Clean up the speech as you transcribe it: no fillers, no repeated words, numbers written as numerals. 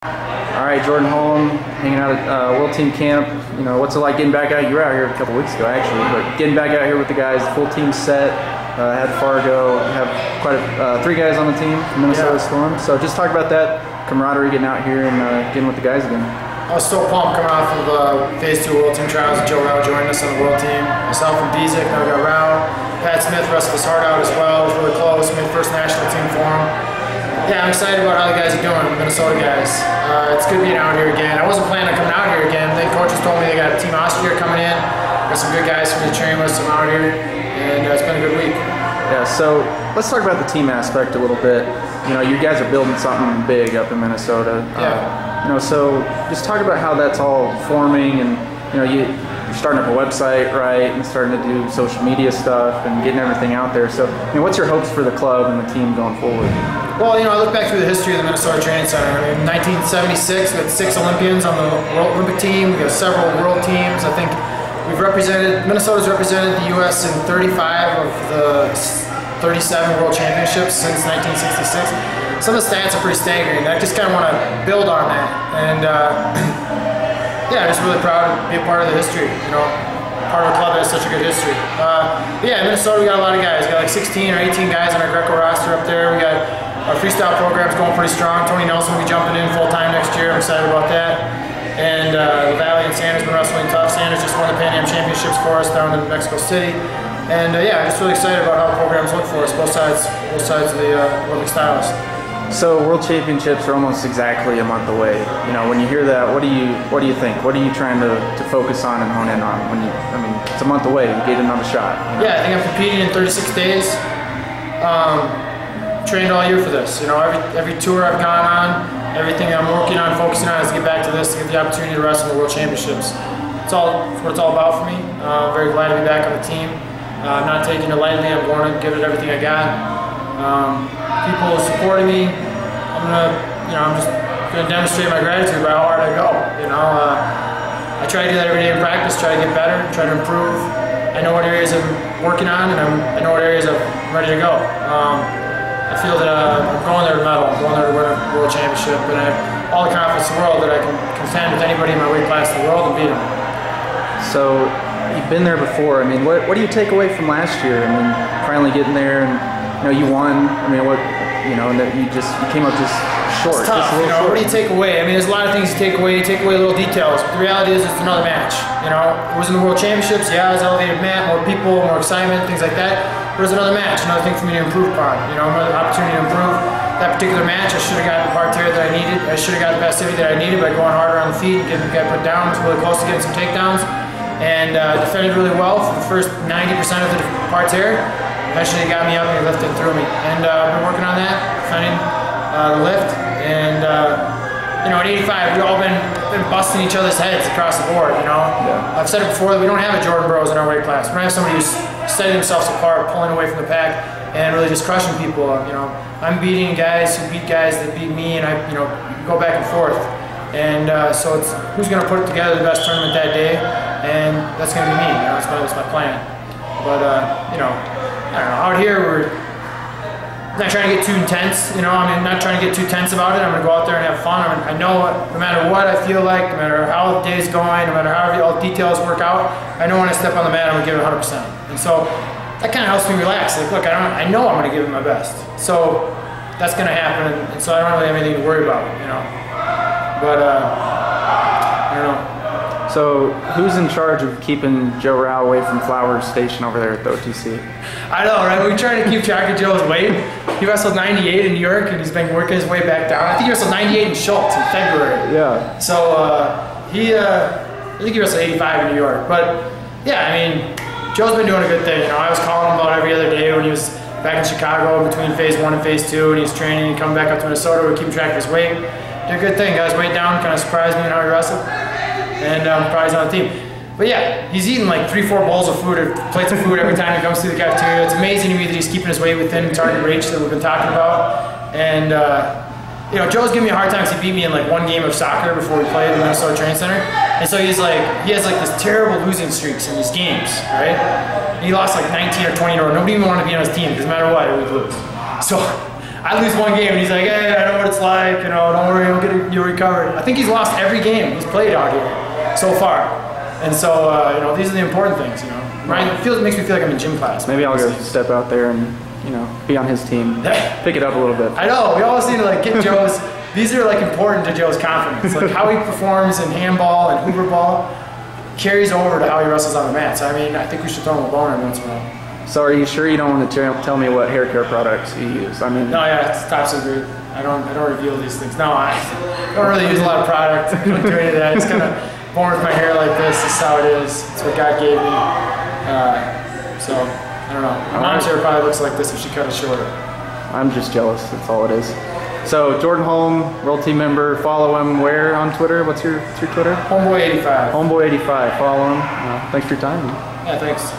All right, Jordan Holm, hanging out at World Team camp. You know, what's it like getting back out? You were out here a couple weeks ago, actually, but getting back out here with the guys, full team set. Had Fargo, have quite three guys on the team from Minnesota Storm. So just talk about that camaraderie, getting out here and getting with the guys again. I was so pumped coming off of Phase 2 World Team trials. Joe Rao joined us on the World Team. Myself and Bezic, now we got Rao. Pat Smith wrestled his heart out as well. It was really close. Made first national team for him. Yeah, I'm excited about how the guys are doing, the Minnesota guys. It's good being out here again. I wasn't planning on coming out here again. The coaches told me they got Team Austria coming in. Got some good guys for me to train with, so I'm out here. And it's been a good week. Yeah, so let's talk about the team aspect a little bit. You know, you guys are building something big up in Minnesota. Yeah. You know, so just talk about how that's all forming, and you know, you're starting up a website, right, and starting to do social media stuff and getting everything out there. So, I mean, what's your hopes for the club and the team going forward? Well, you know, I look back through the history of the Minnesota Training Center. I mean, 1976, we had 6 Olympians on the World Olympic team. We got several world teams. I think Minnesota's represented the U.S. in 35 of the 37 World Championships since 1966. Some of the stats are pretty staggering. I just kind of want to build on that. And yeah, I'm just really proud to be a part of the history. You know, part of a club that has such a good history. Yeah, in Minnesota we got a lot of guys. We got like 16 or 18 guys on our Greco roster up there. We got our freestyle program's going pretty strong. Tony Nelson will be jumping in full time next year. I'm excited about that. And Valley and Sanders been wrestling tough. Sanders just won the Pan Am Championships for us down in Mexico City. And yeah, I'm just really excited about how the programs look for us, both sides of the Olympic styles. So World Championships are almost exactly a month away. You know, when you hear that, what do you think? What are you trying to focus on and hone in on? I mean, it's a month away. You get another shot. You know? Yeah, I think I'm competing in 36 days. Trained all year for this. You know, every tour I've gone on, everything I'm working on, focusing on is to get back to this, to get the opportunity to wrestle in the World Championships. It's what it's all about for me. Very glad to be back on the team. I'm not taking it lightly. I'm going to give it everything I got. People supporting me. I'm just gonna demonstrate my gratitude by how hard I go. You know, I try to do that every day in practice. Try to get better. Try to improve. I know what areas I'm working on, and I know what areas I'm ready to go. I feel that I'm going there to medal. I'm going there to win a world championship, and I have all the confidence in the world that I can contend with anybody in my weight class in the world and beat them. So you've been there before. I mean, what do you take away from last year? I mean, finally getting there, and you know, you won. I mean, and that you came up just short. It's tough. You know, what do you take away? I mean, there's a lot of things you take away. You take away little details. But the reality is, it's another match. You know, it was in the World Championships. Yeah, it was elevated mat, more people, more excitement, things like that. But it was another match, another thing for me to improve upon. You know, another opportunity to improve. That particular match, I should have gotten the parterre that I needed. I should have got the passivity that I needed by going harder on the feet and getting the guy put down. I was really close to getting some takedowns, and defended really well for the first 90% of the parterre. Eventually, he got me up and he lifted through me. And I've been working on that, defending the lift. And you know, at 85, we've all been busting each other's heads across the board. You know, I've said it before that we don't have a Jordan Bros in our weight class. We don't have somebody who's setting themselves apart, pulling away from the pack, and really just crushing people. You know, I'm beating guys who beat guys that beat me, and I, you know, go back and forth. And so it's who's going to put together the best tournament that day, and that's going to be me. You know, that's my plan. But you know, I don't know. Out here, we're not trying to get too intense. You know, I mean, not trying to get too tense about it. I'm going to go out there and have fun. I know no matter what I feel like, no matter how the day's going, no matter how all the details work out, I know when I step on the mat, I'm going to give it 100%. And so that kind of helps me relax. Like, look, I know I'm going to give it my best. So that's going to happen, and so I don't really have anything to worry about, you know. But I don't know. So who's in charge of keeping Joe Rao away from Flowers Station over there at the OTC? I know, right? We're trying to keep track of Joe's weight. He wrestled 98 in New York, and he's been working his way back down. I think he wrestled 98 in Schultz in February. Yeah. So I think he wrestled 85 in New York. But yeah, I mean, Joe's been doing a good thing. You know, I was calling him about every other day when he was back in Chicago between Phase 1 and Phase 2, and he's training and coming back up to Minnesota. We're keeping track of his weight. Did a good thing. Got his weight down, kind of surprised me in how he wrestled. And probably he's on the team. But yeah, he's eating like 3-4 bowls of food or plates of food every time he comes through the cafeteria. It's amazing to me that he's keeping his weight within target reach that we've been talking about. And you know, Joe's giving me a hard time because he beat me in like one game of soccer before we played in the Minnesota Training Center. And so he has like this terrible losing streaks in these games, right? And he lost like 19 or 20 in a row. Nobody even wanted to be on his team because no matter what, it would lose. So I lose one game and he's like, hey, I know what it's like, you know, don't worry, you'll recover. I think he's lost every game he's played out here so far. And so, you know, these are the important things, you know. Ryan, it makes me feel like I'm in gym class. Maybe I'll go step out there and, you know, be on his team. Pick it up a little bit. I know, we always need to like get Joe's, these are like important to Joe's confidence. Like how he performs in handball and hoover ball carries over to how he wrestles on the mat. So I mean, I think we should throw him a bone once in a while. So are you sure you don't want to tell me what hair care products you use? I mean, no, yeah, it's top secret. I don't reveal these things. No, I don't really use a lot of product. I don't do any of that. I just kind of born with my hair like this. This is how it is. It's what God gave me. So I don't know. My mom's hair probably looks like this if she cut it shorter. I'm just jealous. That's all it is. So Jordan Holm, World Team member. Follow him where on Twitter? What's your Twitter? Homeboy85. Homeboy85. Follow him. Thanks for your time. Yeah, thanks.